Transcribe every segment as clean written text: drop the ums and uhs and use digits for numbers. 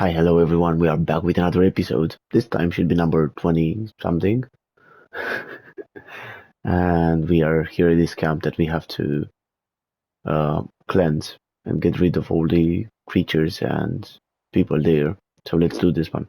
Hi, hello everyone. We are back with another episode. This time should be number 20 something. And we are here in this camp that we have to cleanse and get rid of all the creatures and people there. So let's do this one.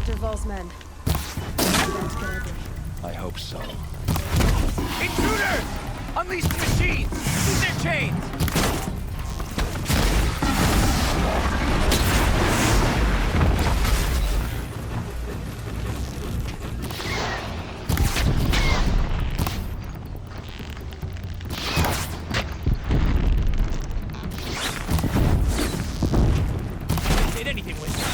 Duval's men. I hope so. Intruders! Unleash the machines! Use their chains! Did anything with it?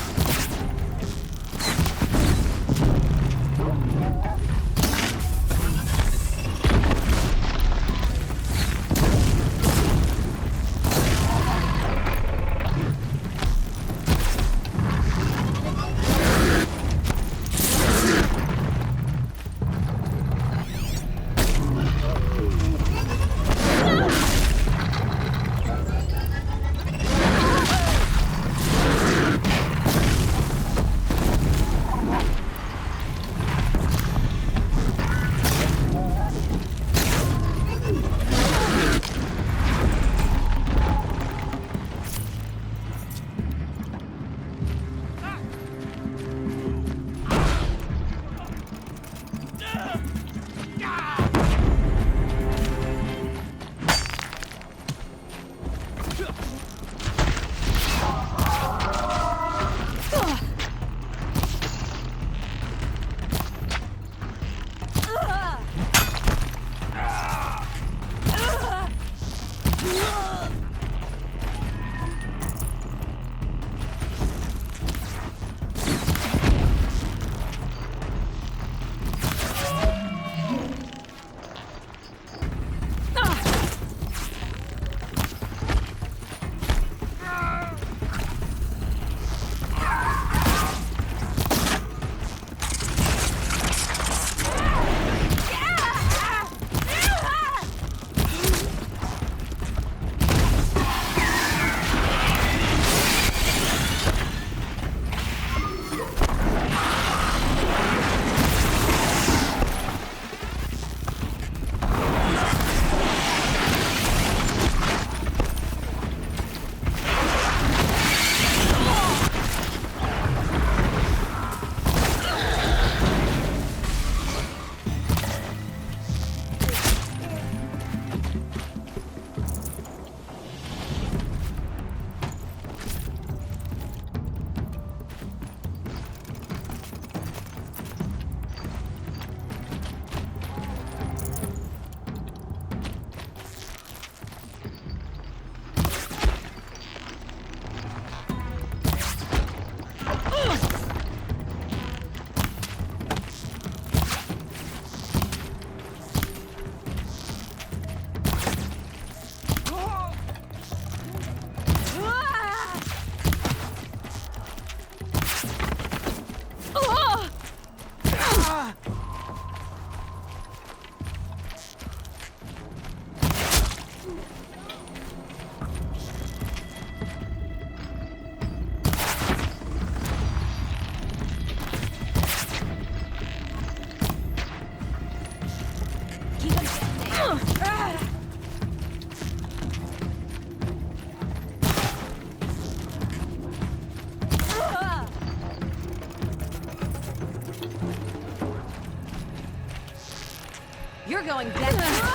You're going down.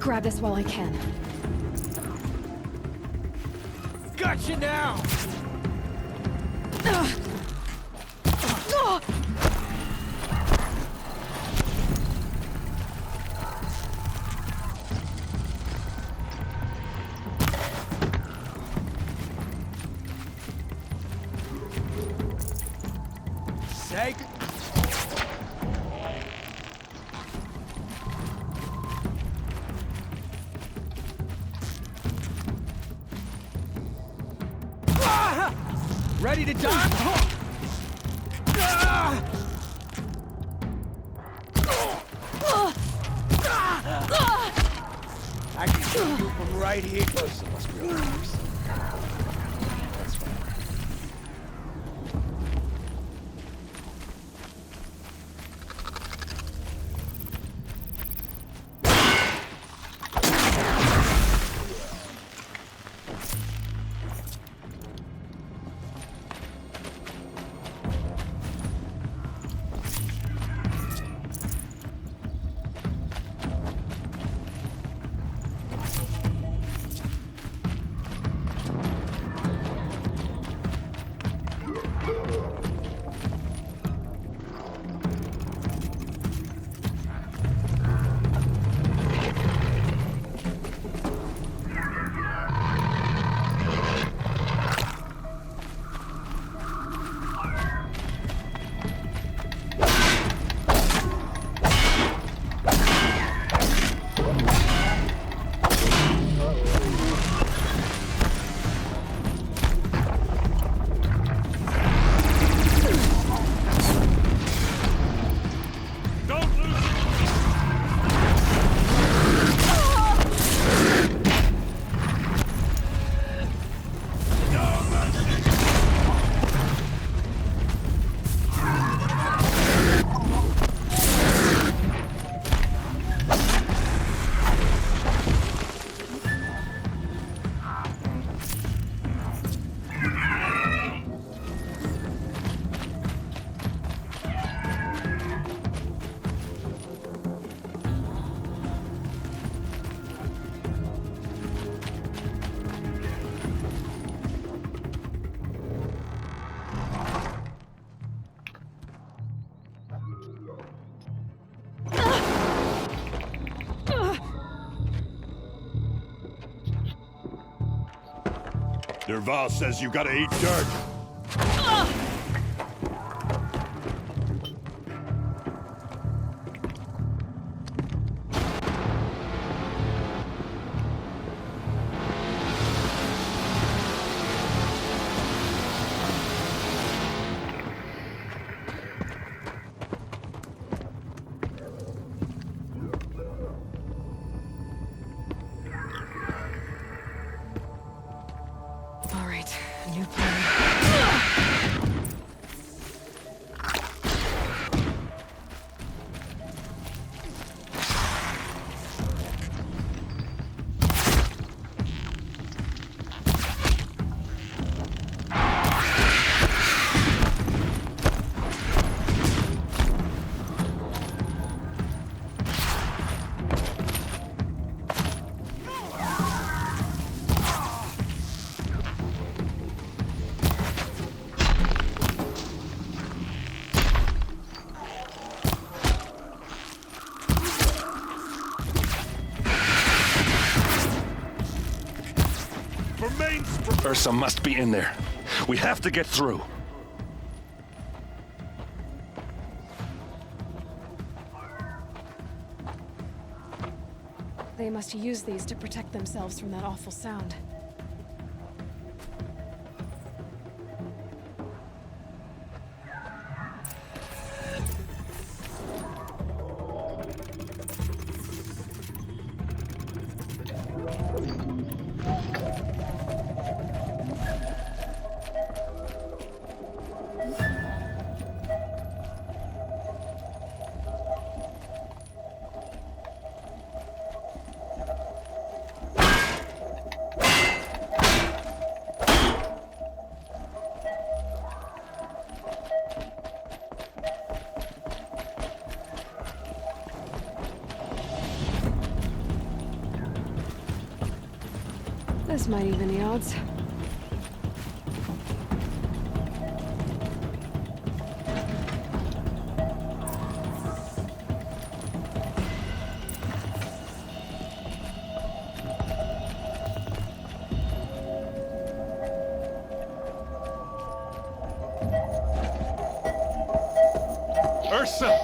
grab this while I can. Gotcha now! Seg. Ready to die? I can see you from right here. Close, must be real close. That's fine. Dervahl says you gotta eat dirt. All right, new plan. Ursa must be in there. We have to get through. They must use these to protect themselves from that awful sound. This might even the odds. Ursa!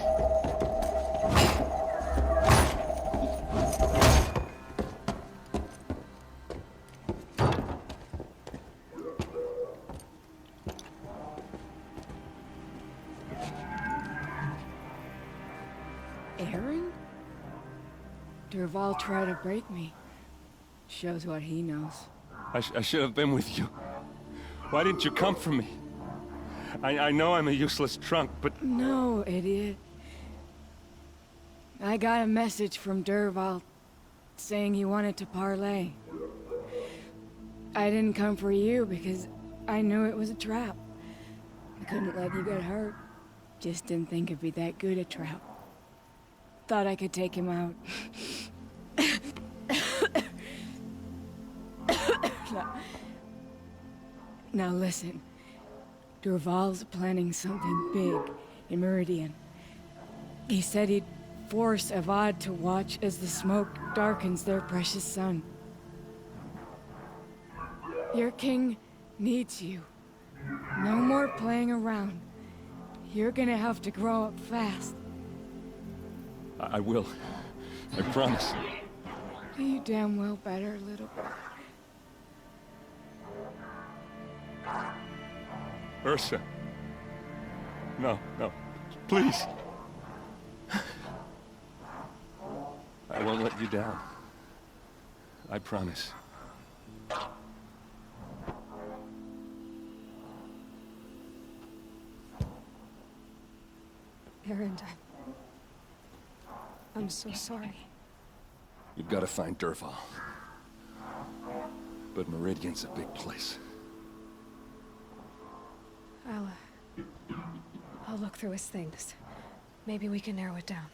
Aaron? Dervahl tried to break me. Shows what he knows. I should have been with you. Why didn't you come for me? I know I'm a useless trunk, but... No, idiot. I got a message from Dervahl saying he wanted to parlay. I didn't come for you because I knew it was a trap. I couldn't let you get hurt. Just didn't think it'd be that good a trap. Thought I could take him out. Now listen. Dervahl's planning something big in Meridian. He said he'd force Avad to watch as the smoke darkens their precious sun. Your king needs you. No more playing around. You're gonna have to grow up fast. I will. I promise. You damn well better, little boy. Ursa. No, no. Please. I won't let you down. I promise. Erend, I'm so sorry. You've got to find Dervahl. But Meridian's a big place. I'll look through his things. Maybe we can narrow it down.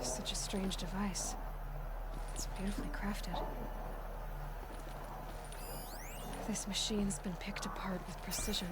Such a strange device. It's beautifully crafted. This machine's been picked apart with precision.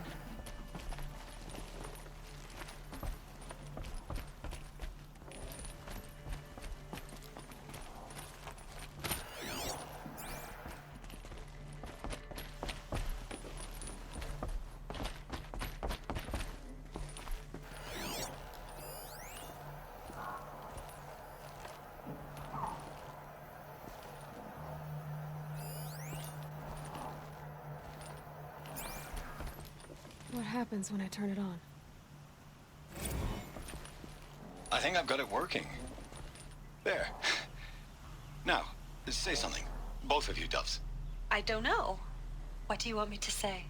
What happens when I turn it on? I think I've got it working. There. Now, say something. Both of you, Doves. I don't know. What do you want me to say?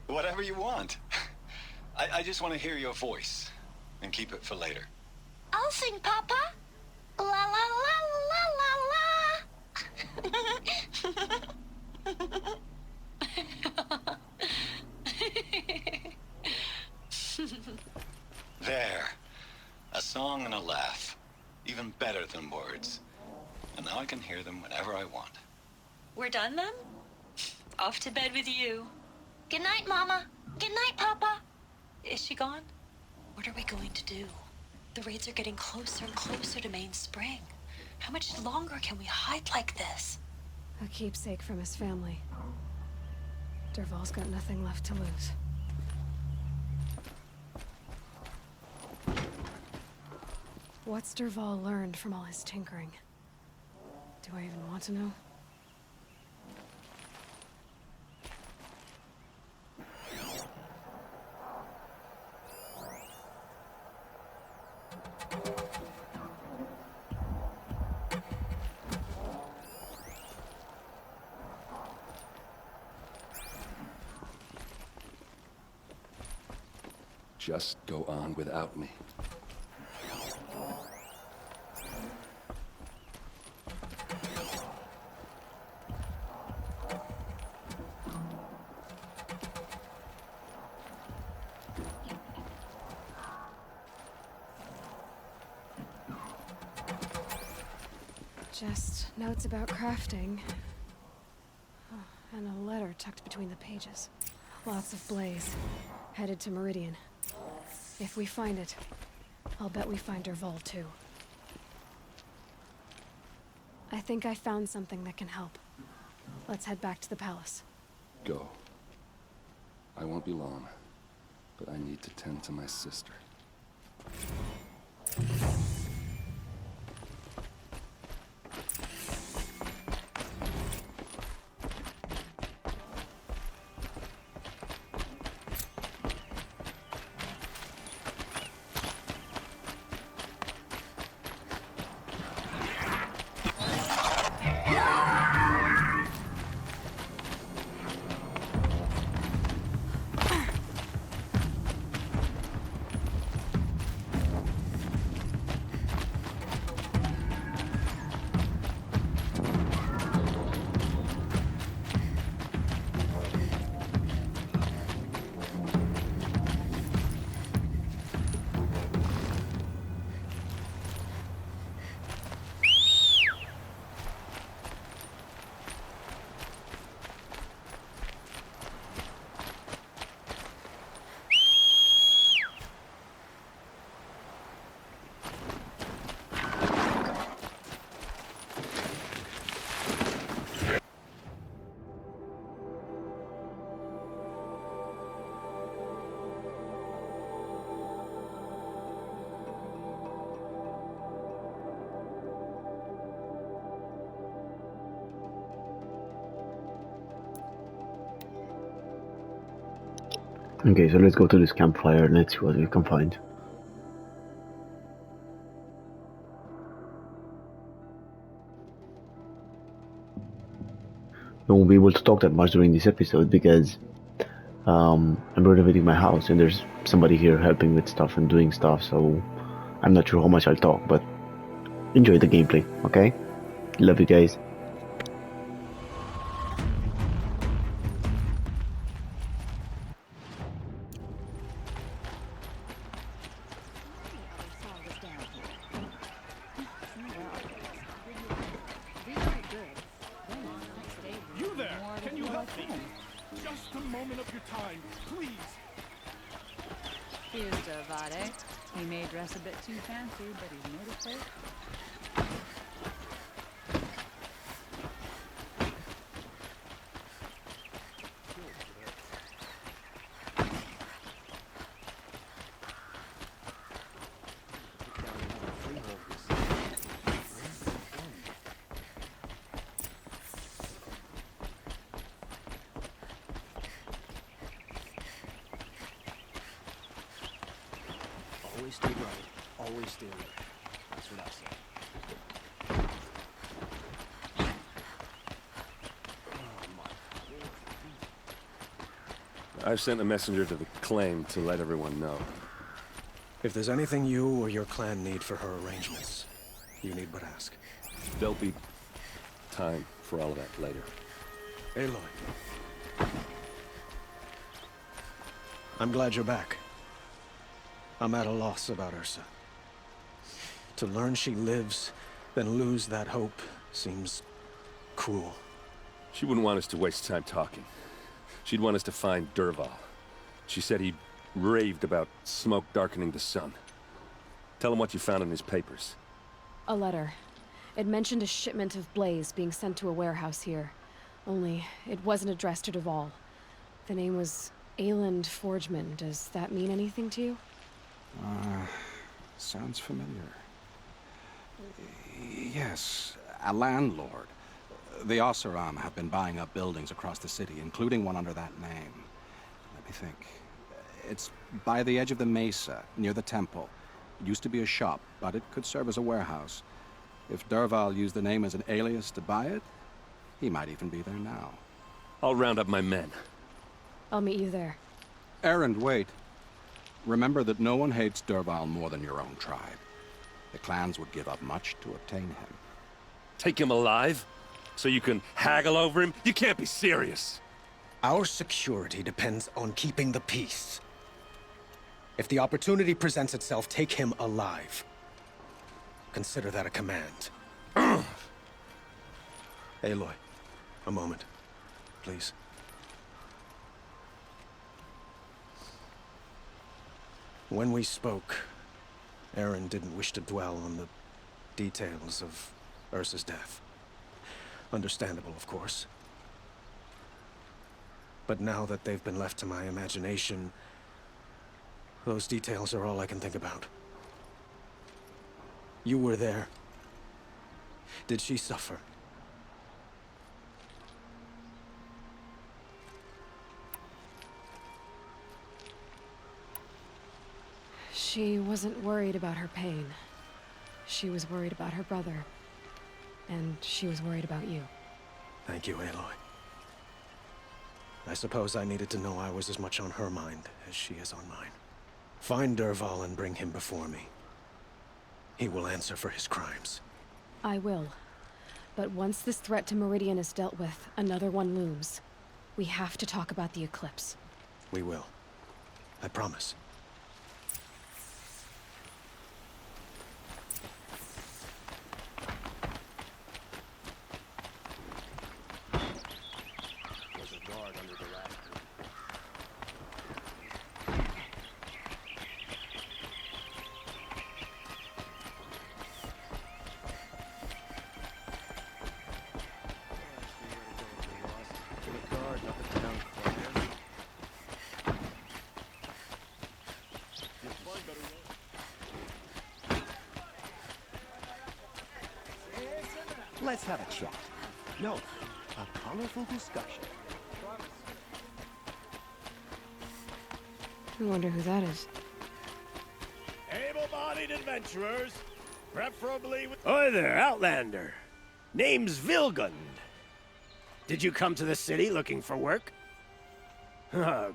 Whatever you want. I just want to hear your voice. And keep it for later. I'll sing, Papa. La la la la la la. There. A song and a laugh. Even better than words. And now I can hear them whenever I want. We're done then? Off to bed with you. Good night, Mama. Good night, Papa. Is she gone? What are we going to do? The raids are getting closer and closer to Mainspring. How much longer can we hide like this? A keepsake from his family. Dervahl's got nothing left to lose. What's Dervahl learned from all his tinkering? Do I even want to know? just go on without me. Just notes about crafting. Oh, and a letter tucked between the pages. Lots of Blaze. Headed to Meridian. If we find it, I'll bet we find Dervahl too. I think I found something that can help. Let's head back to the palace. Go. I won't be long, but I need to tend to my sister. Okay, so let's go to this campfire and let's see what we can find. We won't be able to talk that much during this episode because I'm renovating my house and there's somebody here helping with stuff and doing stuff, so I'm not sure how much I'll talk, but enjoy the gameplay, okay? Love you guys. You there! Can you help me? Just a moment of your time, please! Here's Dervahl. He may dress a bit too fancy, but he's no mistake. Always stay right. Always stay alert. That's what I say. I've sent a messenger to the claim to let everyone know. If there's anything you or your clan need for her arrangements, you need but ask. There'll be time for all of that later. Aloy. I'm glad you're back. I'm at a loss about Ursa. To learn she lives, then lose that hope, seems cruel. She wouldn't want us to waste time talking. She'd want us to find Dervahl. She said he raved about smoke darkening the sun. Tell him what you found in his papers. A letter. It mentioned a shipment of Blaze being sent to a warehouse here. Only, it wasn't addressed to Dervahl. The name was Ayland Forgeman. Does that mean anything to you? Sounds familiar. Yes, a landlord. The Oseram have been buying up buildings across the city, including one under that name. Let me think. It's by the edge of the mesa, near the temple. It used to be a shop, but it could serve as a warehouse. If Dervahl used the name as an alias to buy it, he might even be there now. I'll round up my men. I'll meet you there. Erend, wait. Remember that no one hates Dervahl more than your own tribe. The clans would give up much to obtain him. Take him alive? So you can haggle over him? You can't be serious. Our security depends on keeping the peace. If the opportunity presents itself, take him alive. Consider that a command. Aloy, a moment, please. When we spoke, Eren didn't wish to dwell on the details of Ursa's death. Understandable, of course. But now that they've been left to my imagination, those details are all I can think about. You were there. Did she suffer? She wasn't worried about her pain. She was worried about her brother. And she was worried about you. Thank you, Aloy. I suppose I needed to know I was as much on her mind as she is on mine. Find Dervahl and bring him before me. He will answer for his crimes. I will. But once this threat to Meridian is dealt with, another one looms. We have to talk about the eclipse. We will. I promise. Let's have a chat. No, a colorful discussion. I wonder who that is. Able-bodied adventurers, preferably with... Oi there, Outlander. Name's Vilgund. Did you come to the city looking for work?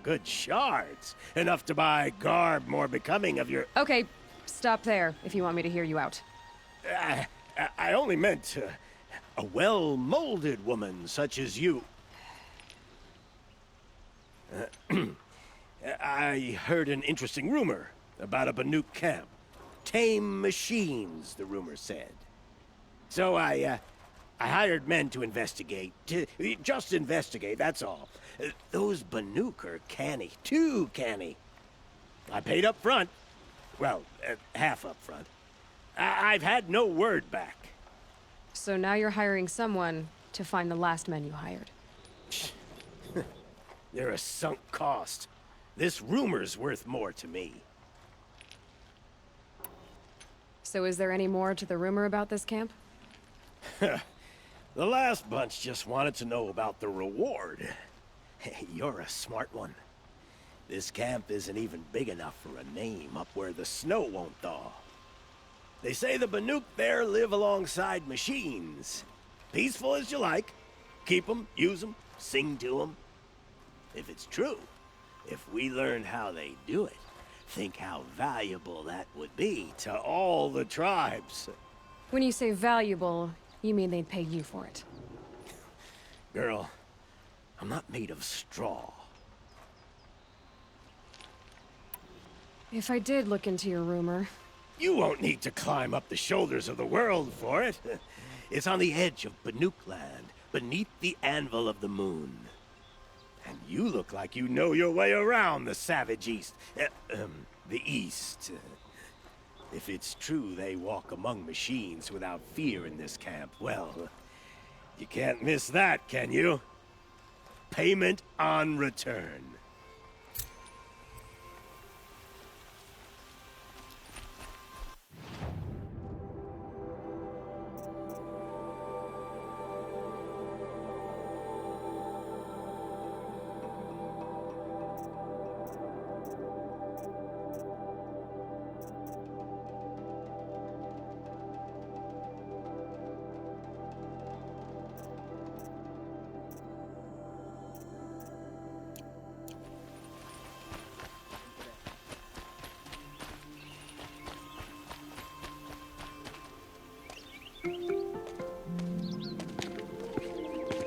Good shards. Enough to buy garb more becoming of your... Okay, stop there if you want me to hear you out. I only meant a well-molded woman such as you. I heard an interesting rumor about a Banuk camp. Tame machines, the rumor said. So I hired men to investigate. Just investigate, that's all. Those Banuk are canny. Too canny. I paid up front. Well, half up front. I've had no word back. So now you're hiring someone to find the last men you hired. They're a sunk cost. This rumor's worth more to me. So is there any more to the rumor about this camp? The last bunch just wanted to know about the reward. Hey, you're a smart one. This camp isn't even big enough for a name up where the snow won't thaw. They say the Banuk there live alongside machines. Peaceful as you like. Keep them, use them, sing to them. If it's true, if we learned how they do it, think how valuable that would be to all the tribes. When you say valuable, you mean they'd pay you for it. Girl, I'm not made of straw. If I did look into your rumor... You won't need to climb up the shoulders of the world for it. It's on the edge of Banuk land, beneath the anvil of the moon. And you look like you know your way around the savage east. The east. If it's true they walk among machines without fear in this camp, well, you can't miss that, can you? Payment on return.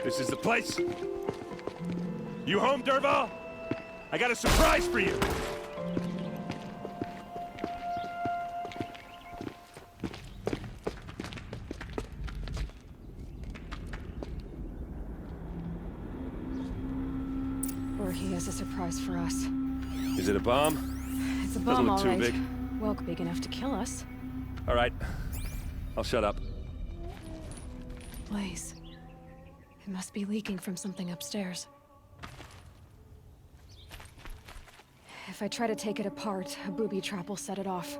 This is the place. You home, Dervahl? I got a surprise for you. Or he has a surprise for us. Is it a bomb? It's a Doesn't bomb, look all too right. big. Well, big enough to kill us. All right. I'll shut up. Blaze. It must be leaking from something upstairs. If I try to take it apart, a booby trap will set it off.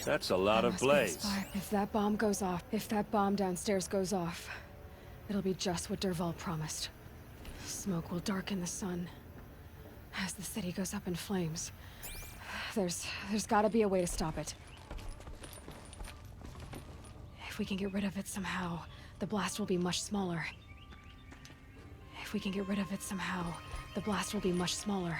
That's a lot That of must be a blaze. spy. If that bomb goes off, if that bomb downstairs goes off, it'll be just what Dervahl promised. Smoke will darken the sun as the city goes up in flames. There's gotta be a way to stop it. If we can get rid of it somehow, the blast will be much smaller. If we can get rid of it somehow, the blast will be much smaller.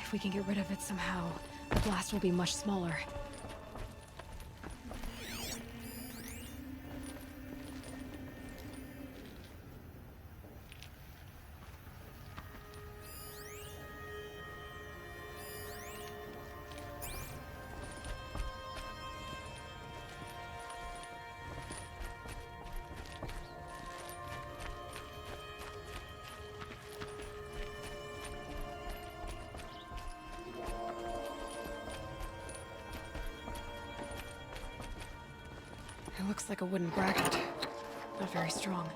If we can get rid of it somehow, the blast will be much smaller. It looks like a wooden bracket. Not very strong.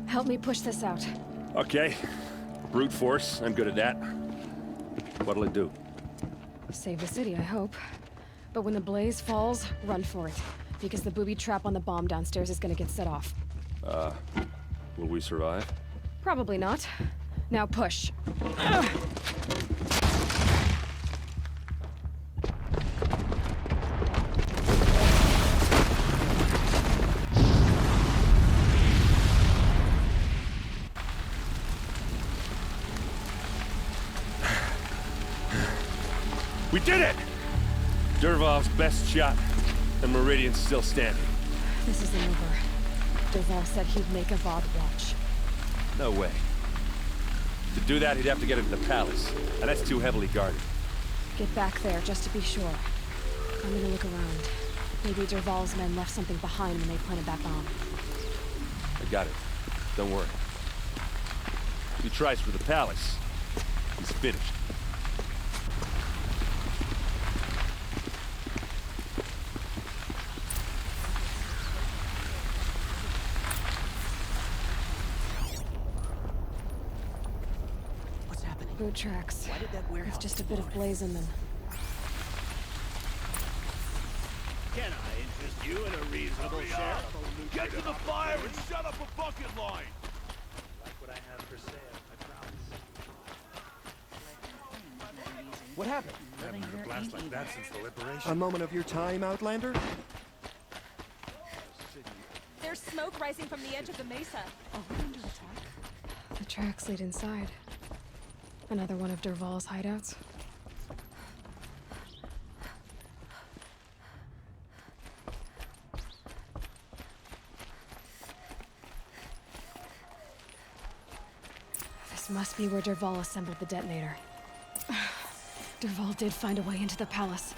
Help me push this out. Okay. Brute force. I'm good at that. What'll it do? Save the city, I hope. But when the blaze falls, run for it. Because the booby trap on the bomb downstairs is gonna get set off. Will we survive? Probably not. Now push. We did it! Dervahl's best shot, and Meridian's still standing. This isn't over. Dervahl said he'd make a Vodd watch. No way. To do that, he'd have to get into the palace, and that's too heavily guarded. Get back there, just to be sure. I'm gonna look around. Maybe Dervahl's men left something behind when they planted that bomb. I got it. Don't worry. If he tries for the palace, he's finished. Boot tracks. With just a bit of blaze in them. Can I interest you in a reasonable share? Get to the fire and shut up a bucket line! Like what I have for sale, I promise. What happened? Haven't had a blast like that since the liberation. A moment of your time, Outlander? There's smoke rising from the edge of the mesa. Are we under attack? The tracks lead inside. Another one of Dervahl's hideouts. This must be where Dervahl assembled the detonator. Dervahl did find a way into the palace.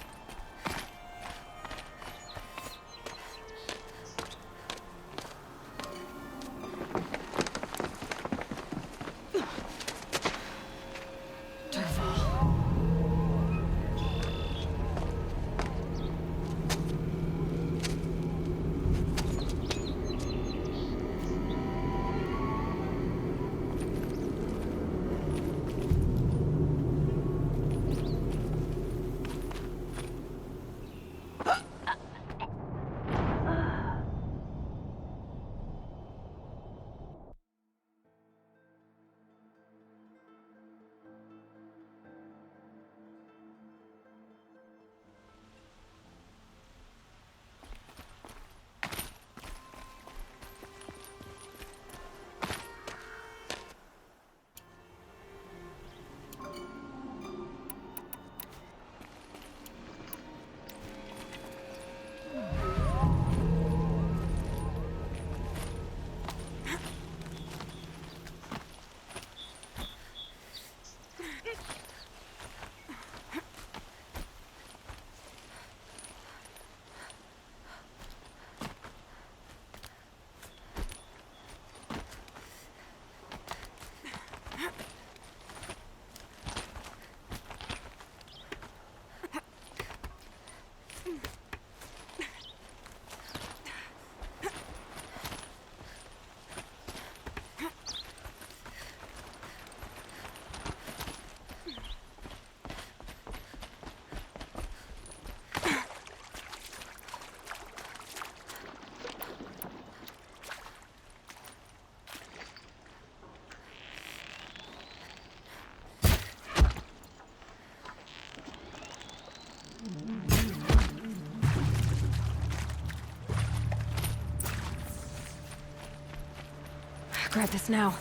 Grab this now.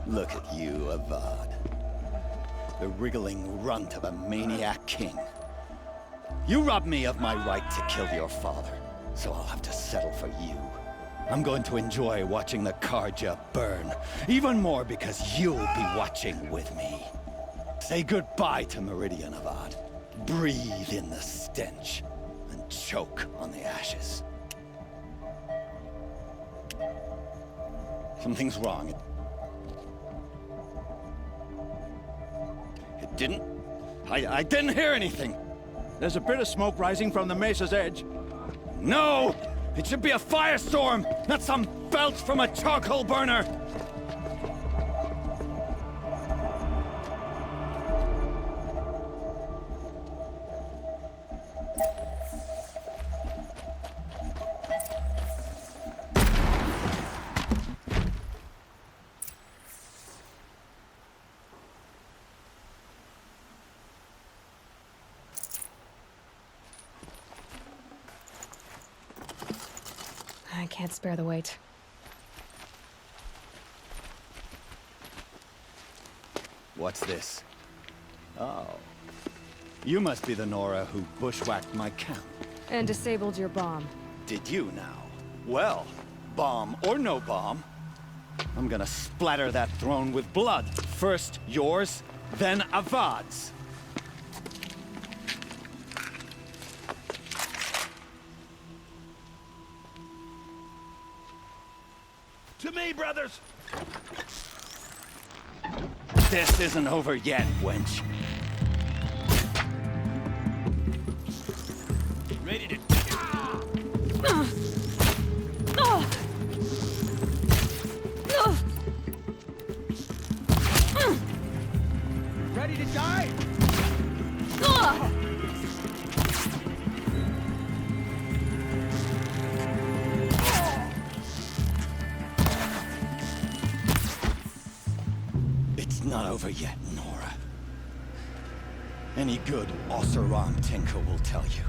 Look at you, Avad. The wriggling runt of a maniac king. You robbed me of my right to kill your father, so I'll have to settle for you. I'm going to enjoy watching the Carja burn, even more because you'll be watching with me. Say goodbye to Meridian, Avad. Breathe in the stench, and choke on the ashes. Something's wrong. It didn't? I didn't hear anything. There's a bit of smoke rising from the mesa's edge. No! It should be a firestorm, not some belch from a charcoal burner! I can't spare the weight. What's this? Oh. You must be the Nora who bushwhacked my camp. And disabled your bomb. Did you now? Well, bomb or no bomb, I'm gonna splatter that throne with blood. First yours, then Avad's. To me, brothers! This isn't over yet, wench. Ready to... Ready to die? It's not over yet, Nora. Any good Oseram tinker will tell you.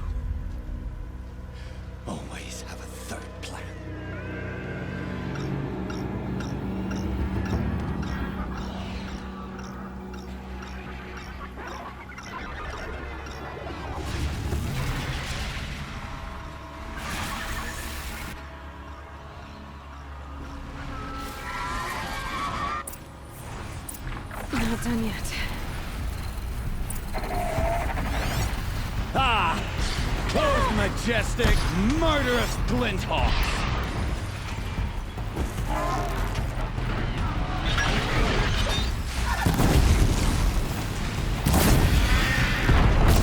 Always have a third plan. Not done yet. Ah! Those majestic, murderous Glinthawks!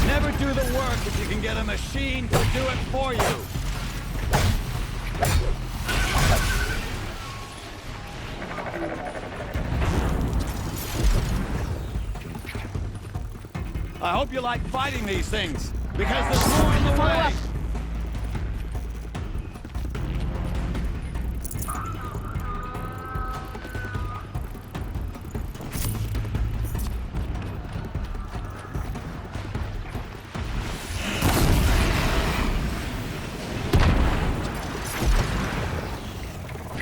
Never do the work if you can get a machine to do it for you! I hope you like fighting these things, because there's more in the way!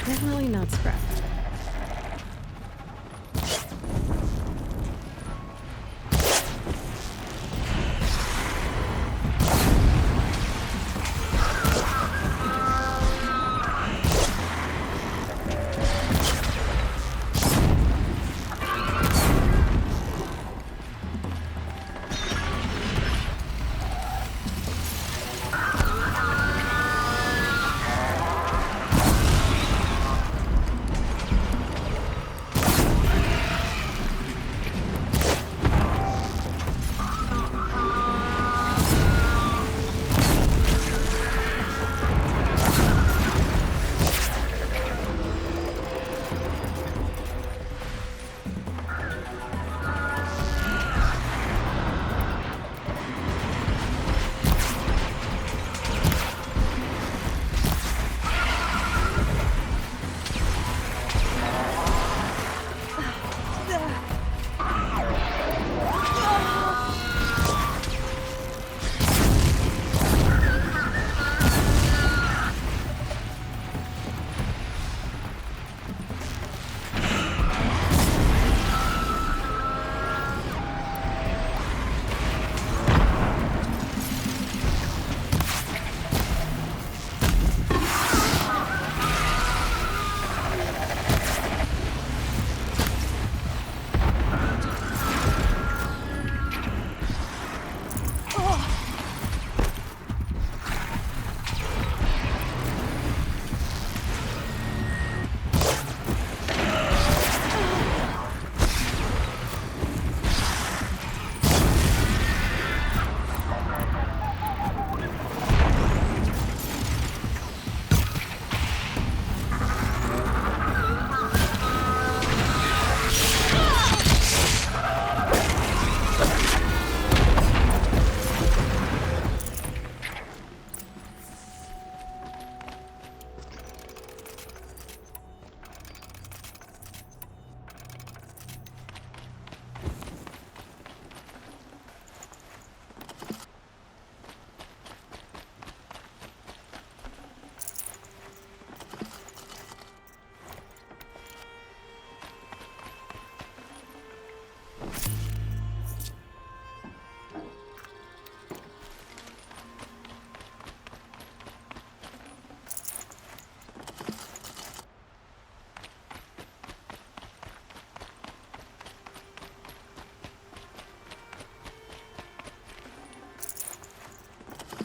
Definitely not scrap.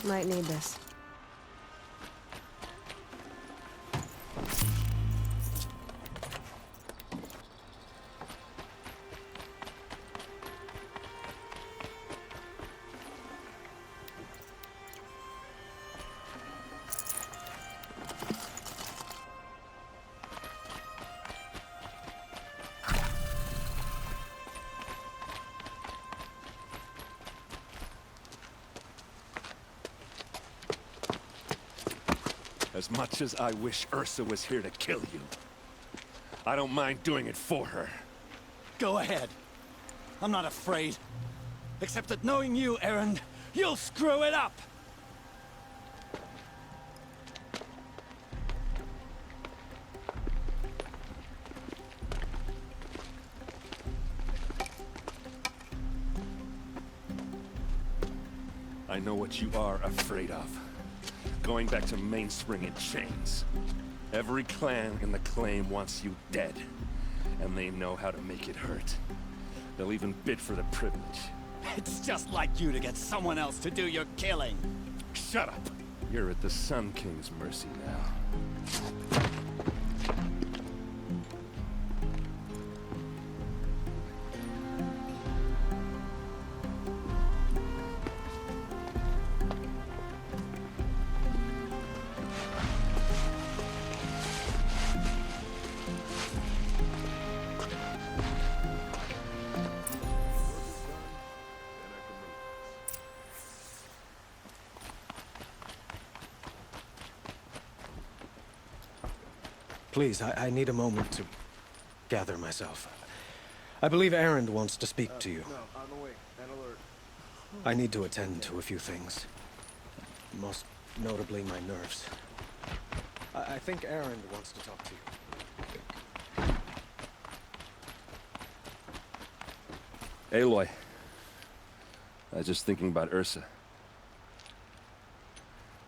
Might need this. As much as I wish Ursa was here to kill you, I don't mind doing it for her. Go ahead. I'm not afraid. Except that knowing you, Erend, you'll screw it up! I know what you are afraid of. Going back to Mainspring in chains. Every clan in the Claim wants you dead. And they know how to make it hurt. They'll even bid for the privilege. It's just like you to get someone else to do your killing. Shut up! You're at the Sun King's mercy now. Please, I need a moment to gather myself. I believe Erend wants to speak to you. No, on the way. An alert. I need to attend to a few things. Most notably, my nerves. I think Erend wants to talk to you. Aloy. I was just thinking about Ursa.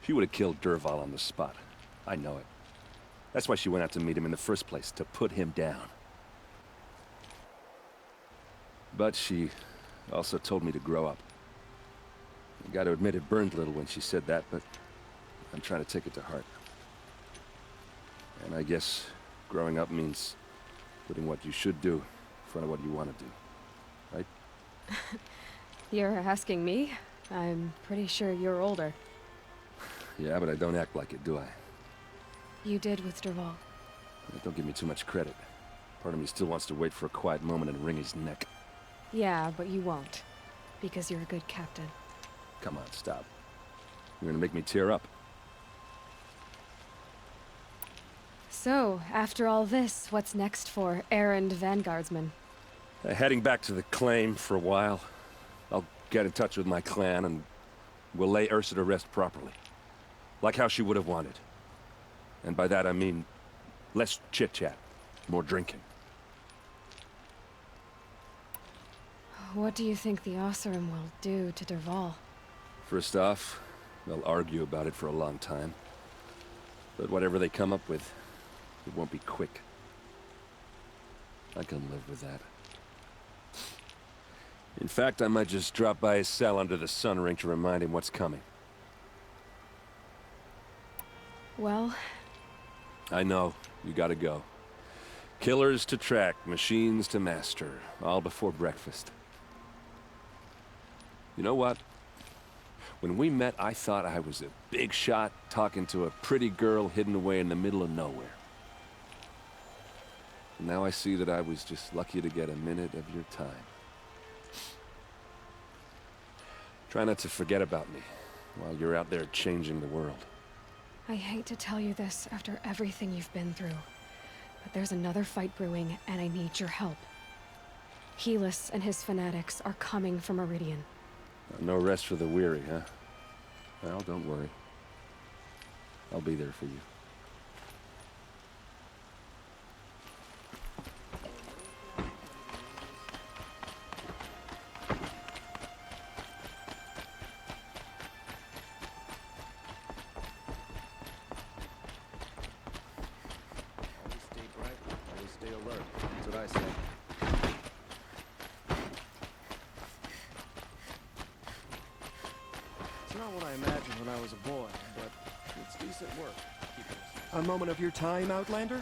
She would have killed Dervahl on the spot. I know it. That's why she went out to meet him in the first place, to put him down. But she also told me to grow up. I gotta admit it burned a little when she said that, but I'm trying to take it to heart. And I guess growing up means putting what you should do in front of what you want to do. Right? You're asking me? I'm pretty sure you're older. Yeah, but I don't act like it, do I? You did with Dervahl. Don't give me too much credit. Part of me still wants to wait for a quiet moment and wring his neck. Yeah, but you won't. Because you're a good captain. Come on, stop. You're gonna make me tear up. So, after all this, what's next for Erend Vanguardsman? Heading back to the Claim for a while. I'll get in touch with my clan and we'll lay Ursa to rest properly. Like how she would have wanted. And by that I mean less chit-chat, more drinking. What do you think the Oseram will do to Dervahl? First off, they'll argue about it for a long time. But whatever they come up with, it won't be quick. I can live with that. In fact, I might just drop by his cell under the Sun Ring to remind him what's coming. Well... I know, you gotta go. Killers to track, machines to master, all before breakfast. You know what? When we met, I thought I was a big shot talking to a pretty girl hidden away in the middle of nowhere. Now I see that I was just lucky to get a minute of your time. Try not to forget about me while you're out there changing the world. I hate to tell you this after everything you've been through, but there's another fight brewing, and I need your help. Helis and his fanatics are coming for Meridian. No rest for the weary, huh? Well, don't worry. I'll be there for you. It's not what I imagined when was a boy, but it's decent work. A moment of your time, Outlander?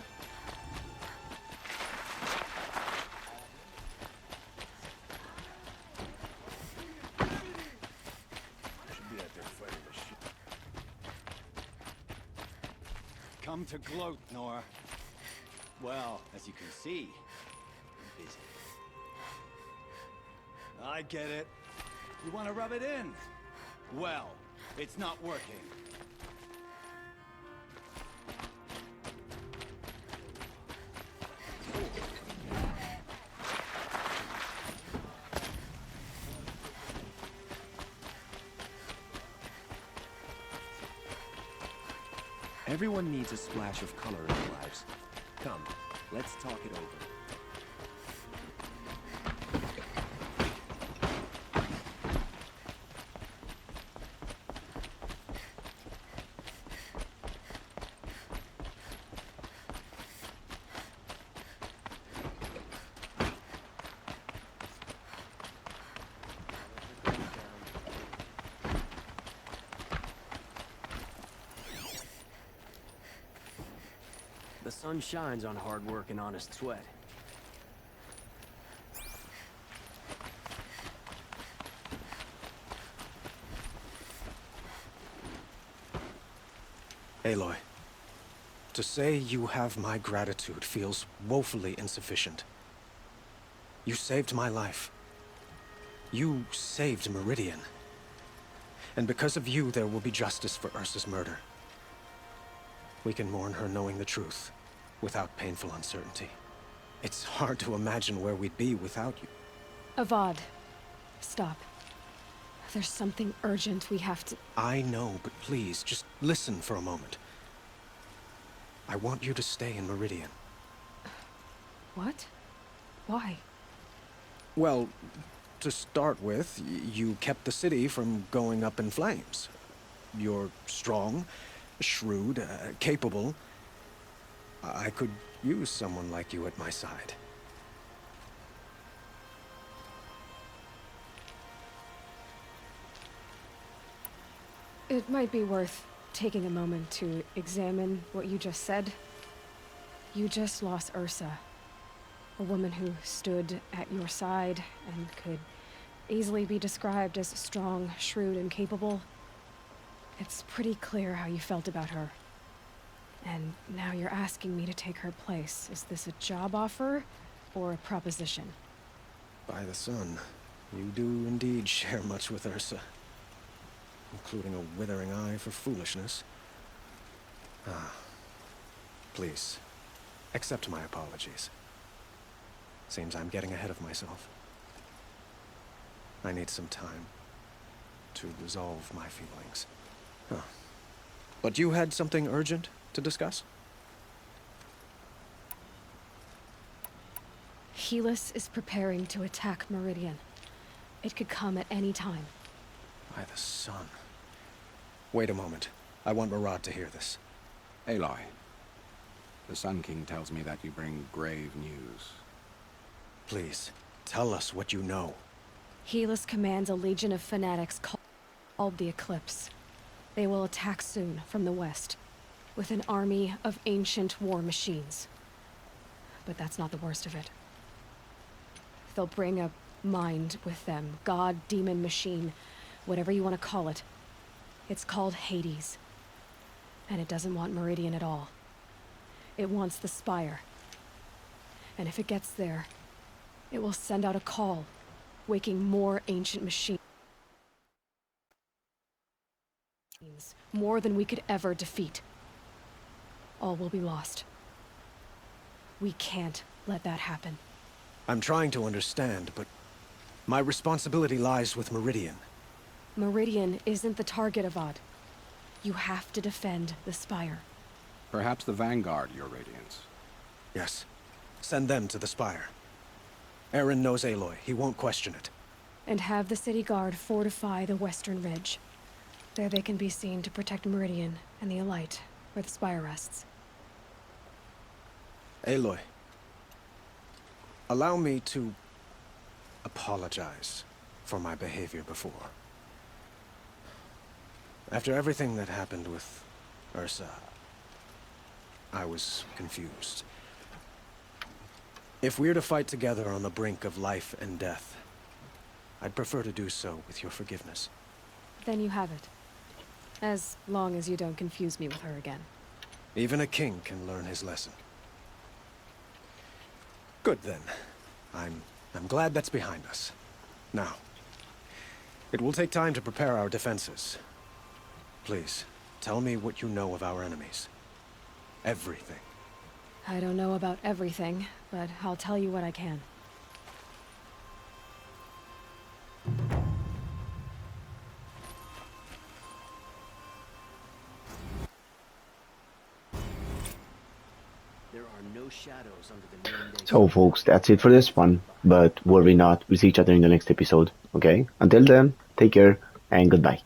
Come to gloat, Nora. Well, as you can see, I'm busy. I get it. You want to rub it in? Well, it's not working. Everyone needs a splash of color in their lives. Come, let's talk it over. The sun shines on hard work and honest sweat. Aloy, to say you have my gratitude feels woefully insufficient. You saved my life. You saved Meridian. And because of you, there will be justice for Ursa's murder. We can mourn her knowing the truth, without painful uncertainty. It's hard to imagine where we'd be without you. Avad, stop. There's something urgent we have to... I know, but please, just listen for a moment. I want you to stay in Meridian. What? Why? Well, to start with, you kept the city from going up in flames. You're strong, shrewd, capable. I could use someone like you at my side. It might be worth taking a moment to examine what you just said. You just lost Ursa, a woman who stood at your side and could easily be described as strong, shrewd, and capable. It's pretty clear how you felt about her. And now you're asking me to take her place. Is this a job offer or a proposition? By the sun, you do indeed share much with Ursa. Including a withering eye for foolishness. Please, accept my apologies. Seems I'm getting ahead of myself. I need some time to resolve my feelings. But you had something urgent to discuss? Helis is preparing to attack Meridian. It could come at any time. By the sun. Wait a moment. I want Murad to hear this. Aloy, the Sun King tells me that you bring grave news. Please, tell us what you know. Helis commands a legion of fanatics called the Eclipse. They will attack soon from the west, with an army of ancient war machines. But that's not the worst of it. They'll bring a mind with them, god, demon, machine, whatever you want to call it. It's called Hades. And it doesn't want Meridian at all. It wants the Spire. And if it gets there, it will send out a call, waking more ancient machines. More than we could ever defeat. All will be lost. We can't let that happen. I'm trying to understand, but my responsibility lies with Meridian. Meridian isn't the target, Avad. You have to defend the Spire. Perhaps the Vanguard, Your Radiance. Yes. Send them to the Spire. Eren knows Aloy. He won't question it. And have the City Guard fortify the Western Ridge. There they can be seen to protect Meridian and the Elite, where the Spire rests. Aloy. Allow me to apologize for my behavior before. After everything that happened with Ursa, I was confused. If we're to fight together on the brink of life and death, I'd prefer to do so with your forgiveness. Then you have it. As long as you don't confuse me with her again. Even a king can learn his lesson. Good then. I'm glad that's behind us. Now, it will take time to prepare our defenses. Please, tell me what you know of our enemies. Everything. I don't know about everything, but I'll tell you what I can. There are no shadows under the noonday So folks, that's it for this one, but worry not, we'll see each other in the next episode, okay? Until then, take care, and goodbye.